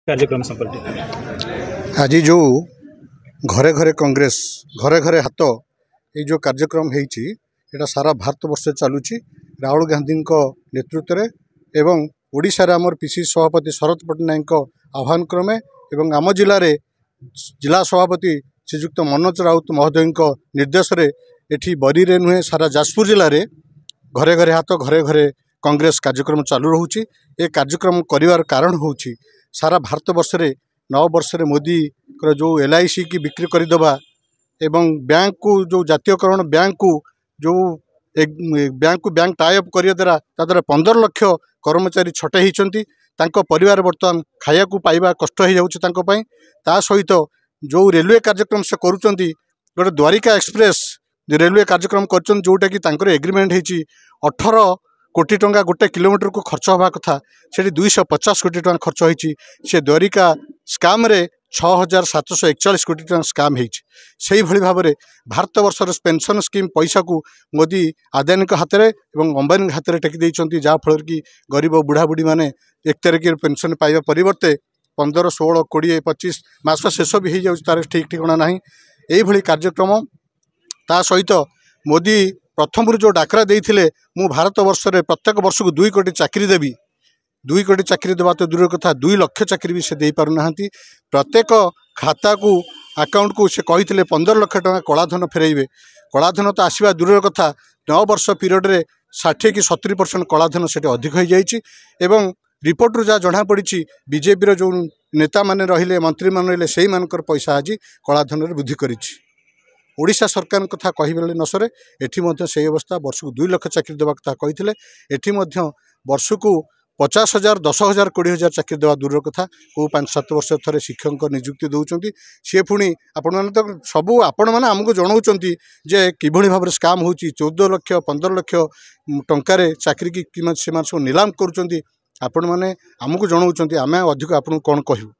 कार्यक्रम संपर्क आज जो घरे घरे कांग्रेस घरे घरे हाथ ये जो कार्यक्रम है सारा भारत वर्ष चलुची राहुल गांधी नेतृत्व में एवं ओडिशा आमर पीसी सभापति शरद पट्टनायक आह्वान क्रमे एवं आम जिले में जिला सभापति श्रीजुक्त मनोज राउत महोदय निर्देश में एठी बरी रे नुहे सारा जाजपुर जिले में घरे घरे हाथ घरे घरे कांग्रेस कार्यक्रम चालू रोचे। ये कार्यक्रम करिवार कारण होउची सारा भारत वर्ष में 9 वर्ष में मोदी जो LIC की बिक्री करदेवा एवं बैंक को जो जातीयकरण बैंक को जो बैंक टाइप कर द्वारा 15 लाख कर्मचारी छटे होती परिवार बर्तमान खाया को पाइबा कष्ट हो जाऊँगी ता सहित जो रेलवे कार्यक्रम से करुँच गोटे द्वारिका एक्सप्रेस रेलवे कार्यक्रम कर जोटा कि एग्रीमेंट होती 18 कोटी टंका गोटे किलोमीटर को खर्च हवा कथा से 250 कोटी टंका खर्च होती से द्वारिका स्काम रे 6741 कोटी टंका स्काम होती भाव में भारत वर्षर पेंशन स्कीम पैसा को मोदी आदानी हाथ में और अंबानी हाथ में टेकी देती जहाँफल कि गरीब बुढ़ा बुढ़ी मैंने 1 तारिख पेंशन पाइबा परिवर्ते 15, 16, 20, 25 मास शेष भी हो जाए तार ठीक ठिकाना ना यही कार्यक्रम ता सहित मोदी प्रथम जो डाकरा देते मु भारत वर्ष में प्रत्येक वर्ष को 2 कोटी चाकरी देवी 2 कोटी चाकरी देवा तो दूर कथा 2 लाख चाकरी भी से दे पारना प्रत्येक खाता को अकाउंट को से कही 15 लाख टका कलाधन फेरइबे कलाधन तो आसवा दूर कथा 9 वर्ष पीरियड रे 60 कि 70% कलाधन से अधिक हो जाए रिपोर्ट रू जहाँ जना पड़ी बीजेपी जो नेता माने रहिले मंत्री मान रहिले से मानकर पैसा आज कलाधन वृद्धि करिछि। ओडिशा सरकार कथा कहबे न सरे एठी मध्य से अवस्था वर्ष को 2 लाख चाकरी देवा कथा कही एठी मध्य वर्ष को 50,000, 10,000, 20,000 चाकरी देवा दूर कथा को 5-7 वर्ष थे शिक्षक नियुक्ति दौरान सी पुणी आपण मैंने तो सबू आपण मैंने आमको जनाऊँ जे किभली भाव स्काम हो 14 लाख 15 लाख टंकार चाकरी की सब नीलाम करुँच आपण मैंने आमको जनाऊँ आम अधिक आपको कौन कहूँ।